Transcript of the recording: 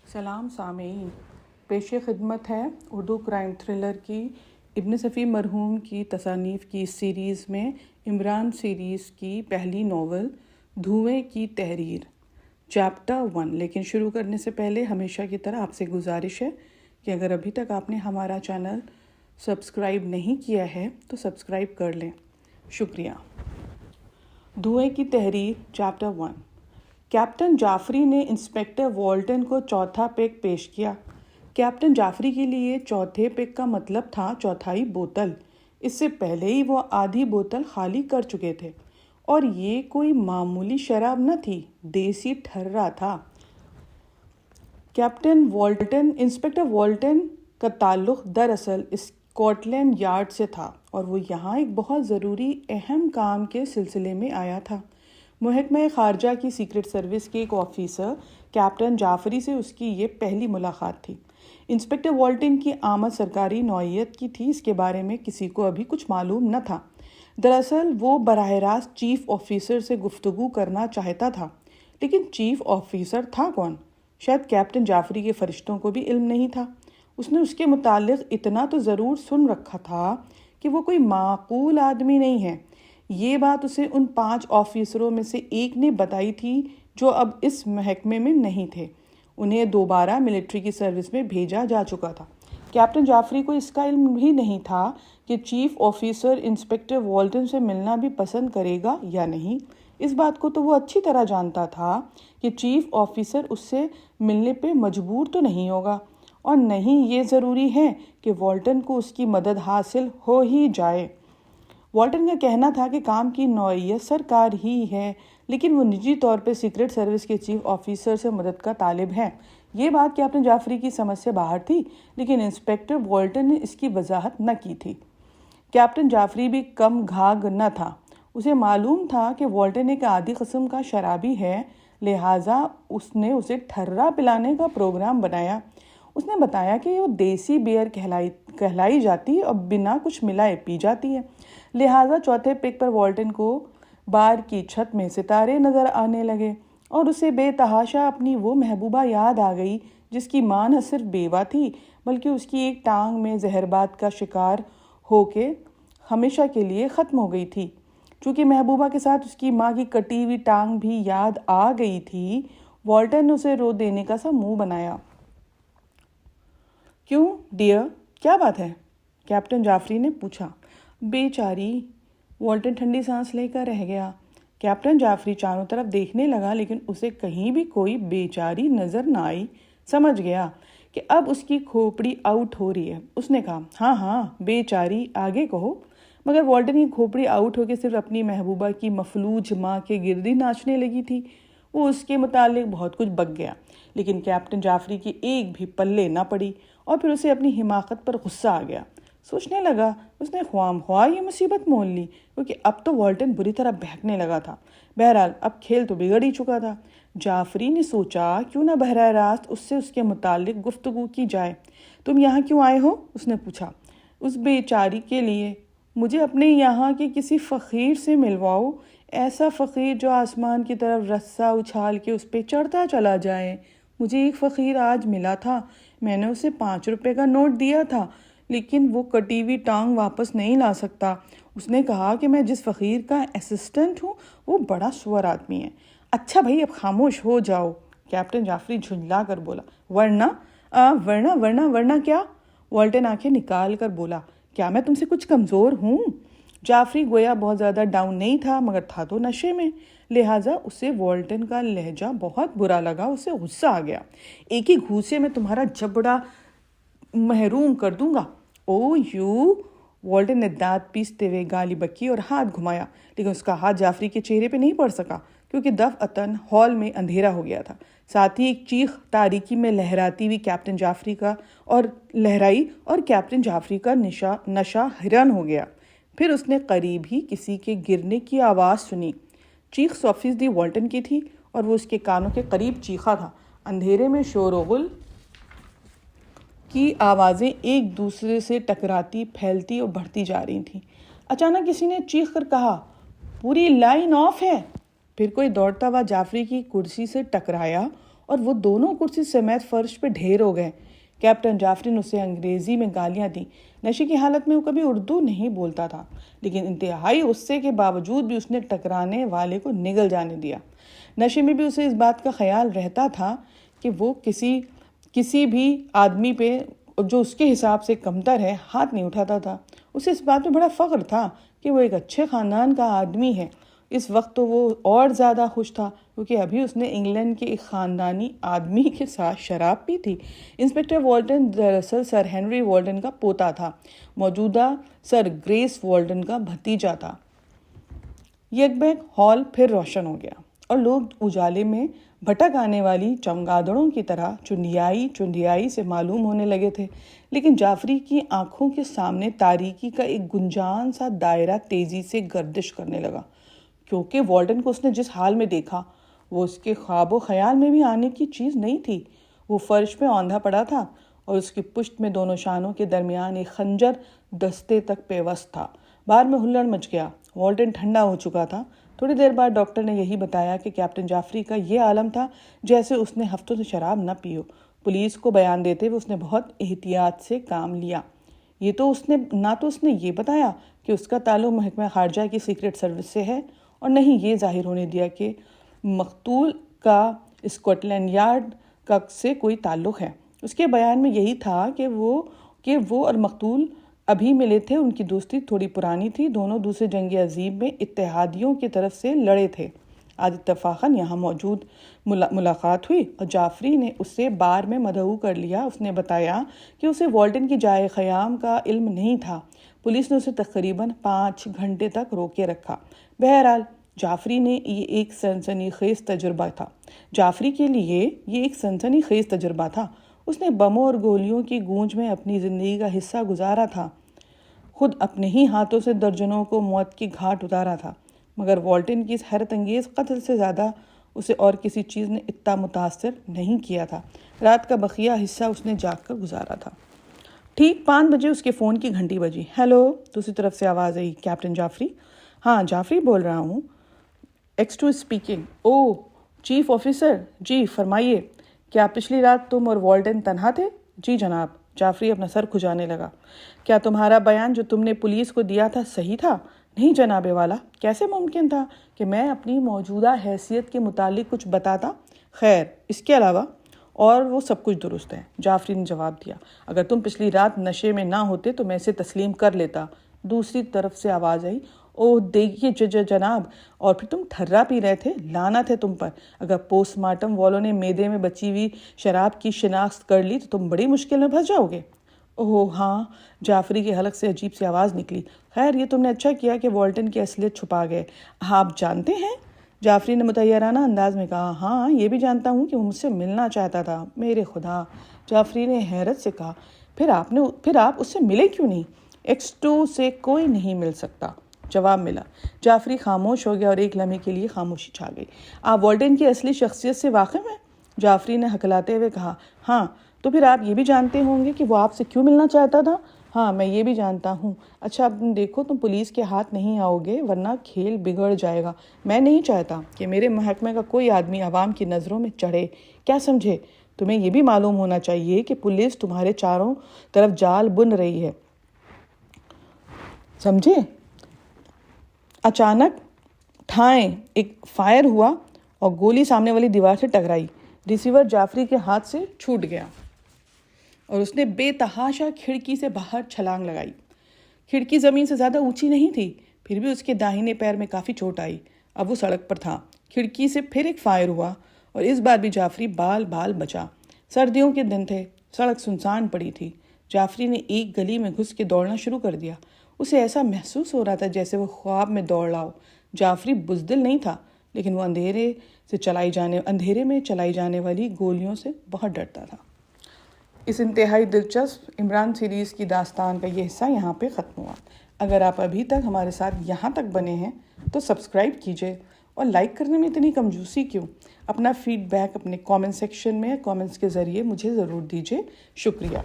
سلام سامعین، پیش خدمت ہے اردو کرائم تھرلر کی ابن صفی مرحوم کی تصانیف کی سیریز میں عمران سیریز کی پہلی ناول دھوئیں کی تحریر چیپٹر 1۔ لیکن شروع کرنے سے پہلے ہمیشہ کی طرح آپ سے گزارش ہے کہ اگر ابھی تک آپ نے ہمارا چینل سبسکرائب نہیں کیا ہے تو سبسکرائب کر لیں، شکریہ۔ دھوئیں کی تحریر چیپٹر 1۔ کیپٹن جعفری نے انسپکٹر والٹن کو چوتھا پیک پیش کیا۔ کیپٹن جعفری کے لیے چوتھے پیک کا مطلب تھا چوتھائی بوتل۔ اس سے پہلے ہی وہ آدھی بوتل خالی کر چکے تھے، اور یہ کوئی معمولی شراب نہ تھی، دیسی ٹھرا تھا۔ انسپکٹر والٹن کا تعلق دراصل اسکاٹ لینڈ یارڈ سے تھا، اور وہ یہاں ایک بہت ضروری اہم کام کے سلسلے میں آیا تھا۔ محکمہ خارجہ کی سیکرٹ سروس کے ایک آفیسر کیپٹن جعفری سے اس کی یہ پہلی ملاقات تھی۔ انسپکٹر والٹن کی آمد سرکاری نوعیت کی تھی، اس کے بارے میں کسی کو ابھی کچھ معلوم نہ تھا۔ دراصل وہ براہ راست چیف آفیسر سے گفتگو کرنا چاہتا تھا، لیکن چیف آفیسر تھا کون؟ شاید کیپٹن جعفری کے فرشتوں کو بھی علم نہیں تھا۔ اس نے اس کے متعلق اتنا تو ضرور سن رکھا تھا کہ وہ کوئی معقول آدمی نہیں ہے۔ یہ بات اسے ان 5 آفیسروں میں سے ایک نے بتائی تھی جو اب اس محکمے میں نہیں تھے۔ انہیں دوبارہ ملٹری کی سروس میں بھیجا جا چکا تھا۔ کیپٹن جعفری کو اس کا علم بھی نہیں تھا کہ چیف آفیسر انسپکٹر والٹن سے ملنا بھی پسند کرے گا یا نہیں۔ اس بات کو تو وہ اچھی طرح جانتا تھا کہ چیف آفیسر اس سے ملنے پہ مجبور تو نہیں ہوگا، اور نہیں یہ ضروری ہے کہ والٹن کو اس کی مدد حاصل ہو ہی جائے۔ والٹن کا کہنا تھا کہ کام کی نوعیت سرکار ہی ہے، لیکن وہ نجی طور پہ سیکرٹ سروس کے چیف آفیسر سے مدد کا طالب ہے۔ یہ بات کیپٹن جعفری کی سمجھ سے باہر تھی، لیکن انسپکٹر والٹن نے اس کی وضاحت نہ کی تھی۔ کیپٹن جعفری بھی کم گھاگ نہ تھا۔ اسے معلوم تھا کہ والٹن ایک عادی قسم کا شرابی ہے، لہٰذا اس نے اسے ٹھرا پلانے کا پروگرام بنایا۔ اس نے بتایا کہ وہ دیسی بیئر کہلائی جاتی ہے اور بنا کچھ ملائے پی جاتی ہے۔ لہٰذا چوتھے پیک پر والٹن کو بار کی چھت میں ستارے نظر آنے لگے، اور اسے بے تحاشا اپنی وہ محبوبہ یاد آ گئی جس کی ماں نہ صرف بیوہ تھی بلکہ اس کی ایک ٹانگ میں زہربات کا شکار ہو کے ہمیشہ کے لیے ختم ہو گئی تھی۔ چونکہ محبوبہ کے ساتھ اس کی ماں کی کٹی ہوئی ٹانگ بھی یاد آ گئی تھی، والٹن نے اسے رو دینے کا سا منہ بنایا۔ کیوں ڈیئر، کیا بات ہے؟ کیپٹن جعفری نے پوچھا۔ بیچاری، والٹن ٹھنڈی سانس لے کر رہ گیا۔ کیپٹن جعفری چاروں طرف دیکھنے لگا، لیکن اسے کہیں بھی کوئی بیچاری نظر نہ آئی۔ سمجھ گیا کہ اب اس کی کھوپڑی آؤٹ ہو رہی ہے۔ اس نے کہا، ہاں ہاں بیچاری، آگے کہو۔ مگر والٹن کی کھوپڑی آؤٹ ہو کے صرف اپنی محبوبہ کی مفلوج ماں کے گرد ہی ناچنے لگی تھی۔ وہ اس کے متعلق بہت کچھ بک گیا، لیکن کیپٹن جعفری کی ایک بھی پلے نہ پڑی، اور پھر اسے اپنی حماقت پر غصہ آ گیا۔ سوچنے لگا اس نے خواہ خواہ یہ مصیبت مول لی، کیونکہ اب تو والٹن بری طرح بہکنے لگا تھا۔ بہرحال اب کھیل تو بگڑ ہی چکا تھا۔ جعفری نے سوچا کیوں نہ براہ راست اس کے متعلق گفتگو کی جائے۔ تم یہاں کیوں آئے ہو؟ اس نے پوچھا۔ اس بیچاری کے لیے۔ مجھے اپنے یہاں کے کسی فقیر سے ملواؤ، ایسا فقیر جو آسمان کی طرف رسا اچھال کے اس پہ چڑھتا چلا جائے۔ مجھے ایک فقیر آج ملا تھا، میں نے اسے 5 روپے کا نوٹ دیا تھا، لیکن وہ کٹی ہوئی ٹانگ واپس نہیں لا سکتا۔ اس نے کہا کہ میں جس فقیر کا اسسٹنٹ ہوں وہ بڑا سور آدمی ہے۔ اچھا بھائی اب خاموش ہو جاؤ، کیپٹن جعفری جھنجلا کر بولا۔ ورنہ کیا؟ والٹن آنکھیں نکال کر بولا۔ کیا میں تم سے کچھ کمزور ہوں؟ جعفری گویا بہت زیادہ ڈاؤن نہیں تھا، مگر تھا تو نشے میں، لہٰذا اسے والٹن کا لہجہ بہت برا لگا۔ اسے غصہ آ گیا۔ ایک ہی گھوسے میں تمہارا جبڑا محروم کر دوں گا۔ او یو! والٹن نے دانت پیستے ہوئے گالی بکی اور ہاتھ گھمایا، لیکن اس کا ہاتھ جعفری کے چہرے پہ نہیں پڑ سکا، کیونکہ دفعتاً ہال میں اندھیرا ہو گیا تھا۔ ساتھ ہی ایک چیخ تاریکی میں لہراتی ہوئی کیپٹن جعفری کا اور کیپٹن جعفری کا نشہ حیران ہو گیا۔ پھر اس نے قریب ہی کسی کے گرنے کی آواز سنی۔ چیخ 100% والٹن کی تھی، اور وہ اس کے کانوں کے قریب چیخا تھا۔ اندھیرے میں شور و غل کی آوازیں ایک دوسرے سے ٹکراتی، پھیلتی اور بڑھتی جا رہی تھیں۔ اچانک کسی نے چیخ کر کہا، پوری لائن آف ہے۔ پھر کوئی دوڑتا ہوا جعفری کی کرسی سے ٹکرایا اور وہ دونوں کرسی سمیت فرش پہ ڈھیر ہو گئے۔ کیپٹن جعفری نے اسے انگریزی میں گالیاں دیں۔ نشے کی حالت میں وہ کبھی اردو نہیں بولتا تھا، لیکن انتہائی غصے کے باوجود بھی اس نے ٹکرانے والے کو نگل جانے دیا۔ نشے میں بھی اسے اس بات کا خیال رہتا تھا کہ وہ کسی بھی آدمی پہ جو اس کے حساب سے کمتر ہے ہاتھ نہیں اٹھاتا تھا۔ اسے اس بات میں بڑا فخر تھا کہ وہ ایک اچھے خاندان کا آدمی ہے۔ اس وقت تو وہ اور زیادہ خوش تھا کیونکہ ابھی اس نے انگلینڈ کے ایک خاندانی آدمی کے ساتھ شراب پی تھی۔ انسپکٹر والٹن دراصل سر ہنری والٹن کا پوتا تھا، موجودہ سر گریس والٹن کا بھتیجا تھا۔ یکبیک ہال پھر روشن ہو گیا اور لوگ اجالے میں بھٹک آنے والی چمگادڑوں کی طرح چندیائی سے معلوم ہونے لگے تھے، لیکن جعفری کی آنکھوں کے سامنے تاریکی کا ایک گنجان سا دائرہ تیزی سے گردش کرنے لگا، کیونکہ والٹن کو اس نے جس حال میں دیکھا وہ اس کے خواب و خیال میں بھی آنے کی چیز نہیں تھی۔ وہ فرش پہ اوندھا پڑا تھا اور اس کی پشت میں دونوں شانوں کے درمیان ایک خنجر دستے تک پیوست تھا۔ باہر میں ہلڑ مچ گیا۔ والٹن ٹھنڈا ہو چکا تھا۔ تھوڑی دیر بعد ڈاکٹر نے یہی بتایا کہ کیپٹن جعفری کا یہ عالم تھا جیسے اس نے ہفتوں سے شراب نہ پی ہو۔ پولیس کو بیان دیتے ہوئے اس نے بہت احتیاط سے کام لیا۔ نہ تو اس نے یہ بتایا کہ اس کا تعلق محکمہ خارجہ کی سیکرٹ سروس سے ہے، اور نہیں یہ ظاہر ہونے دیا کہ مقتول کا اسکاٹ لینڈ یارڈ سے کوئی تعلق ہے۔ اس کے بیان میں یہی تھا کہ وہ اور مقتول ابھی ملے تھے، ان کی دوستی تھوڑی پرانی تھی، دونوں دوسرے جنگ عظیم میں اتحادیوں کی طرف سے لڑے تھے۔ آج اتفاقاً یہاں موجود ملاقات ہوئی اور جعفری نے اسے بار میں مدعو کر لیا۔ اس نے بتایا کہ اسے والٹن کی جائے قیام کا علم نہیں تھا۔ پولیس نے اسے تقریباً 5 گھنٹے تک روکے رکھا۔ بہرحال جعفری نے یہ ایک سنسنی خیز تجربہ تھا۔ اس نے بموں اور گولیوں کی گونج میں اپنی زندگی کا حصہ گزارا تھا، خود اپنے ہی ہاتھوں سے درجنوں کو موت کی گھاٹ اتارا تھا، مگر والٹن کی اس حیرت انگیز قتل سے زیادہ اسے اور کسی چیز نے اتنا متاثر نہیں کیا تھا۔ رات کا بقیہ حصہ اس نے جاگ کر گزارا تھا۔ ٹھیک 5 بجے اس کے فون کی گھنٹی بجی۔ ہیلو، دوسری طرف سے آواز آئی، کیپٹن جعفری؟ ہاں، جعفری بول رہا ہوں۔ X2 speaking. اوہ، چیف آفیسر، جی فرمائیے۔ کیا پچھلی رات تم اور والٹن تنہا تھے؟ جی جناب۔ جعفری اپنا سر کھجانے لگا۔ کیا تمہارا بیان جو تم نے پولیس کو دیا تھا صحیح تھا؟ نہیں جناب والا، کیسے ممکن تھا کہ میں اپنی موجودہ حیثیت کے متعلق کچھ بتاتا؟ خیر، اس کے علاوہ اور وہ سب کچھ درست ہے، جعفری نے جواب دیا۔ اگر تم پچھلی رات نشے میں نہ ہوتے تو میں اسے تسلیم کر لیتا۔ دوسری طرف سے آواز آئی، اوہ دیکھیے جناب، اور پھر تم تھرا پی رہے تھے، لعنت ہے تم پر۔ اگر پوسٹ مارٹم والوں نے معدے میں بچی ہوئی شراب کی شناخت کر لی تو تم بڑی مشکل میں پھنس جاؤ گے۔ اوہ ہاں، جعفری کے حلق سے عجیب سی آواز نکلی۔ خیر، یہ تم نے اچھا کیا کہ والٹن کی اصلیت چھپا گئے۔ آپ جانتے ہیں؟ جعفری نے متحیرانہ انداز میں کہا۔ ہاں، یہ بھی جانتا ہوں کہ وہ مجھ سے ملنا چاہتا تھا۔ میرے خدا، جعفری نے حیرت سے کہا، پھر آپ اس سے ملے کیوں نہیں؟ X2 سے کوئی نہیں مل سکتا، جواب ملا۔ جعفری خاموش ہو گیا اور ایک لمحے کے لیے خاموشی چھا گئی۔ آپ والٹن کی اصلی شخصیت سے واقف ہیں؟ جعفری نے ہکلاتے ہوئے کہا۔ ہاں، تو پھر آپ یہ بھی جانتے ہوں گے کہ وہ آپ سے کیوں ملنا چاہتا تھا؟ ہاں، میں یہ بھی جانتا ہوں۔ اچھا، اب تم دیکھو، تم پولیس کے ہاتھ نہیں آؤ گے ورنہ کھیل بگڑ جائے گا۔ میں نہیں چاہتا کہ میرے محکمے کا کوئی آدمی عوام کی نظروں میں چڑھے، کیا سمجھے؟ تمہیں یہ بھی معلوم ہونا چاہیے کہ پولیس تمہارے چاروں طرف جال بن رہی ہے، سمجھے؟ اچانک ٹھائیں ایک فائر ہوا اور گولی سامنے والی دیوار سے ٹکرائی۔ ریسیور جعفری کے ہاتھ سے چھوٹ گیا اور اس نے بے تحاشا کھڑکی سے باہر چھلانگ لگائی۔ کھڑکی زمین سے زیادہ اونچی نہیں تھی، پھر بھی اس کے داہنے پیر میں کافی چوٹ آئی۔ اب وہ سڑک پر تھا۔ کھڑکی سے پھر ایک فائر ہوا اور اس بار بھی جعفری بال بچا۔ سردیوں کے دن تھے، سڑک سنسان پڑی تھی۔ جعفری نے ایک گلی میں گھس کے دوڑنا شروع کر دیا۔ اسے ایسا محسوس ہو رہا تھا جیسے وہ خواب میں دوڑ رہا ہو۔ جعفری بزدل نہیں تھا، لیکن وہ اندھیرے میں چلائی جانے والی گولیوں سے بہت ڈرتا تھا۔ اس انتہائی دلچسپ عمران سیریز کی داستان کا یہ حصہ یہاں پہ ختم ہوا۔ اگر آپ ابھی تک ہمارے ساتھ یہاں تک بنے ہیں تو سبسکرائب کیجئے، اور لائک کرنے میں اتنی کنجوسی کیوں؟ اپنا فیڈ بیک اپنے کامنٹ سیکشن میں کامنٹس کے ذریعے مجھے ضرور دیجئے۔ شکریہ۔